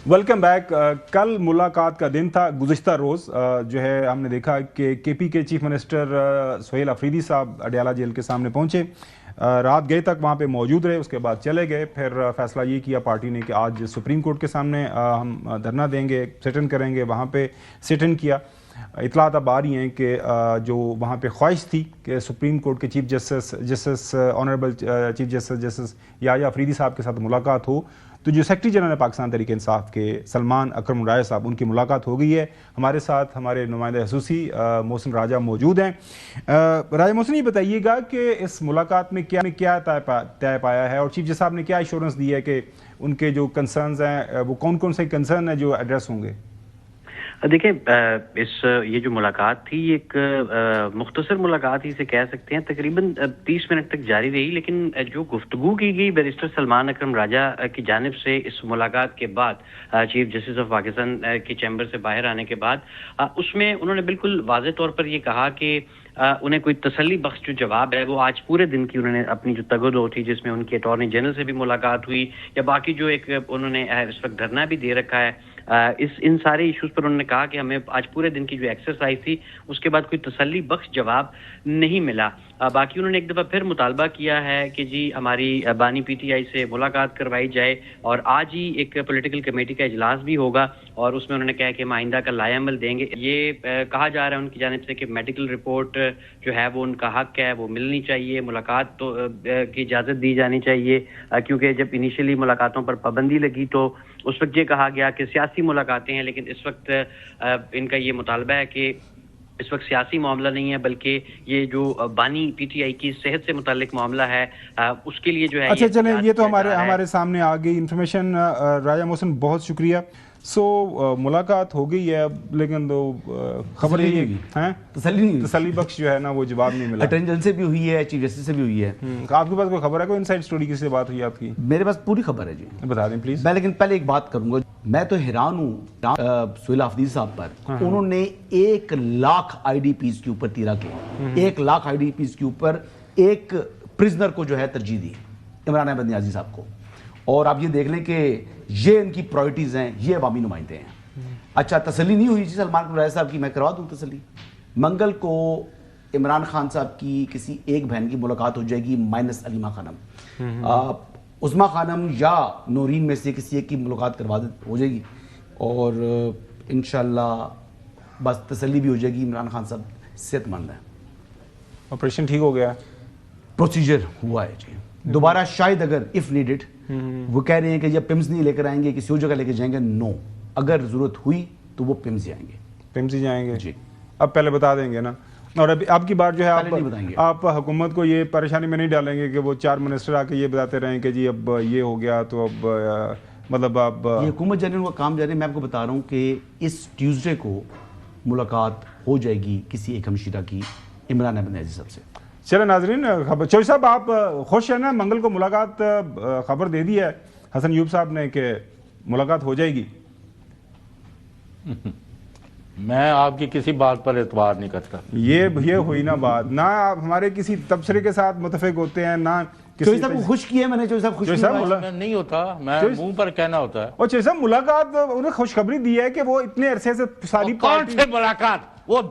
Welcome back. کل ملاقات کا دن تھا. گزشتہ روز جو ہے ہم نے دیکھا کہ کے پی کے چیف منسٹر سہیل آفریدی صاحب اڈیالہ جیل کے سامنے پہنچے. رات گئے تک وہاں پہ موجود رہے, اس کے بعد چلے گئے. پھر فیصلہ یہ کیا پارٹی نے کہ آج سپریم کورٹ کے سامنے ہم دھرنا دیں گے, سٹ ان کریں گے. وہاں پہ سٹ ان کیا. اطلاعات اب آ رہی ہیں کہ جو وہاں پہ خواہش تھی کہ سپریم کورٹ کے chief justice honourable chief justice Yahya Afridi صاحب کے ساتھ ملاقات ہو, تو جو سیکرٹری جنرل پاکستان تحریک انصاف کے سلمان اکرم الرائے صاحب, ان کی ملاقات ہو گئی ہے. ہمارے ساتھ ہمارے نمائندہ خصوصی محسن راجہ موجود ہیں. راجہ محسن, یہ بتائیے گا کہ اس ملاقات میں کیا طے پایا ہے, اور چیف جسٹس صاحب نے کیا ایشورنس دی ہے کہ ان کے جو کنسرنز ہیں وہ کون کون سے کنسرن ہیں جو ایڈریس ہوں گے؟ دیکھیں, یہ جو ملاقات تھی ایک مختصر ملاقات ہی سے کہہ سکتے ہیں, تقریباً 30 منٹ تک جاری رہی. لیکن جو گفتگو کی گئی بیرسٹر سلمان اکرم راجہ کی جانب سے اس ملاقات کے بعد چیف جسٹس آف پاکستان کے چیمبر سے باہر آنے کے بعد, اس میں انہوں نے بالکل واضح طور پر یہ کہا کہ انہیں کوئی تسلی بخش جو جواب ہے وہ آج پورے دن کی انہوں نے اپنی جو تگ و دو تھی, جس میں ان کے اٹارنی جنرل سے بھی ملاقات ہوئی, یا باقی جو ایک انہوں نے اس وقت دھرنا بھی دے رکھا ہے, ان سارے ایشوز پر انہوں نے کہا کہ ہمیں آج پورے دن کی جو ایکسرسائز تھی اس کے بعد کوئی تسلی بخش جواب نہیں ملا. باقی انہوں نے ایک دفعہ پھر مطالبہ کیا ہے کہ جی ہماری بانی پی ٹی آئی سے ملاقات کروائی جائے, اور آج ہی ایک پولیٹیکل کمیٹی کا اجلاس بھی ہوگا, اور اس میں انہوں نے کہا کہ ہم آئندہ کا لائحہ عمل دیں گے. یہ کہا جا رہا ہے ان کی جانب سے کہ میڈیکل رپورٹ جو ہے وہ ان کا حق ہے, وہ ملنی چاہیے. ملاقات تو کی اجازت دی جانی چاہیے, کیونکہ جب انیشلی ملاقاتوں پر پابندی لگی تو اس وقت یہ کہا گیا کہ سیاسی ملاقاتیں ہیں, لیکن اس وقت ان کا یہ مطالبہ ہے کہ اس وقت سیاسی معاملہ نہیں ہے, بلکہ یہ جو بانی پی ٹی آئی کی صحت سے متعلق معاملہ ہے اس کے لیے جو ہے. اچھا چلیں, یہ تو ہمارے سامنے آ گئی انفارمیشن. راجہ محسن بہت شکریہ. ملاقات ہو گئی ہے, لیکن خبر تسلی بخش جو ہے نا وہ جواب نہیں ملا. اٹارنی جنرل سے بھی ہوئی ہے, چیف جسٹس سے بھی ہوئی ہے. آپ کے پاس کوئی خبر ہے, کوئی انسائڈ اسٹوری کسی سے بات ہوئی آپ کی؟ میرے پاس پوری خبر ہے جی, بتا دیں پلیز. میں لیکن پہلے ایک بات کروں گا. میں تو حیران ہوں سہیل آفریدی صاحب پر. انہوں نے 1,00,000 آئی ڈی پیز کے اوپر تیرا کیا, 1,00,000 آئی ڈی پیز کے اوپر ایک پرزنر کو جو ہے ترجیح دی, عمران احمد نیازی صاحب کو. اور آپ یہ دیکھ لیں کہ یہ ان کی پرائرٹیز ہیں, یہ عوامی نمائندے ہیں. اچھا, تسلی نہیں ہوئی جی سلمان اکرم راجہ صاحب کی, میں کروا دوں تسلی. منگل کو عمران خان صاحب کی کسی ایک بہن کی ملاقات ہو جائے گی مائنس علیمہ خانم, عظمیٰ خانم یا نورین میں سے کسی ایک کی ملاقات ہو جائے گی, اور انشاءاللہ بس تسلی بھی ہو جائے گی. عمران خان صاحب صحت مند ہیں, آپریشن ٹھیک ہو گیا, پروسیجر ہوا ہے جی. دوبارہ شاید اگر اف نیڈڈ, وہ کہہ رہے ہیں کہ جب پمز نہیں لے کر آئیں گے کسی اور جگہ لے کے جائیں گے. نو, اگر ضرورت ہوئی تو وہ پمز ہی آئیں گے. پمز ہی جائیں گے جی. اب پہلے بتا دیں گے نا. اور اب کی بات جو ہے آپ حکومت کو یہ پریشانی میں نہیں ڈالیں گے کہ وہ 4 منسٹر آ کے یہ بتاتے رہیں کہ جی اب یہ ہو گیا تو اب مطلب اب یہ حکومت جانے کا کام جانے. میں آپ کو بتا رہا ہوں کہ اس ٹیوزڈے کو ملاقات ہو جائے گی کسی ایک ہمشیرہ کی عمران احمد نیازی صاحب سے. چلیں ناظرین, چوہی صاحب آپ خوش ہیں نا, منگل کو ملاقات خبر دے دی ہے حسن ایوب صاحب نے کہ ملاقات ہو جائے گی. میں آپ کی کسی بات پر اعتبار نہیں کرتا. یہ ہوئی نا بات, نہ آپ ہمارے کسی تبصرے کے ساتھ متفق ہوتے ہیں, نہ چوہی صاحب کو خوش کیا ہے میں نے. چوہی صاحب خوش کیا نہیں ہوتا, میں منہ پر کہنا ہوتا ہے. اور چوہی صاحب ملاقات انہیں خوشخبری دی ہے کہ وہ اتنے عرصے سے ساری کون سے ملاقات, وہ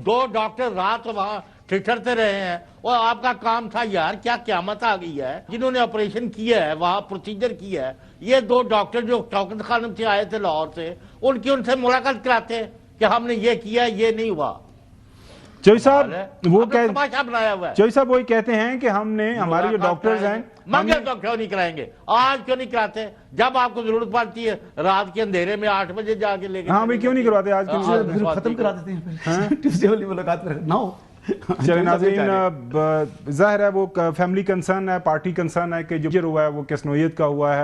دو ڈاکٹر رات وہاں ٹھٹھرتے رہے ہیں, اور آپ کا کام تھا یار, کیا قیامت آ گئی ہے. جنہوں نے آپریشن کیا ہے وہاں پروسیجر کیا ہے, یہ 2 ڈاکٹر جو شوکت خانم سے آئے تھے لاہور سے, ان سے ملاقات کراتے کہ ہم نے یہ کیا, یہ نہیں ہوا. چوہی صاحب وہ تماشا بنایا ہوا ہے. چوہی صاحب وہی کہتے ہیں کہ ہم نے ہمارے جو ڈاکٹرز ہیں منگل تو کیوں نہیں کرائیں گے, آج کیوں نہیں کراتے, جب آپ کو ضرورت پڑتی ہے رات کے اندھیرے میں 8 بجے جا کے لے کے. ہاں بھائی کیوں نہیں کرواتے آج ختم کرا دیتے ہیں ٹیوزڈے والی ملاقات نہ ہو. چلیں ناظرین, ظاہر ہے وہ فیملی کنسرن ہے, پارٹی کنسرن ہے کہ جو ہوا ہے وہ کس نوعیت کا ہوا ہے.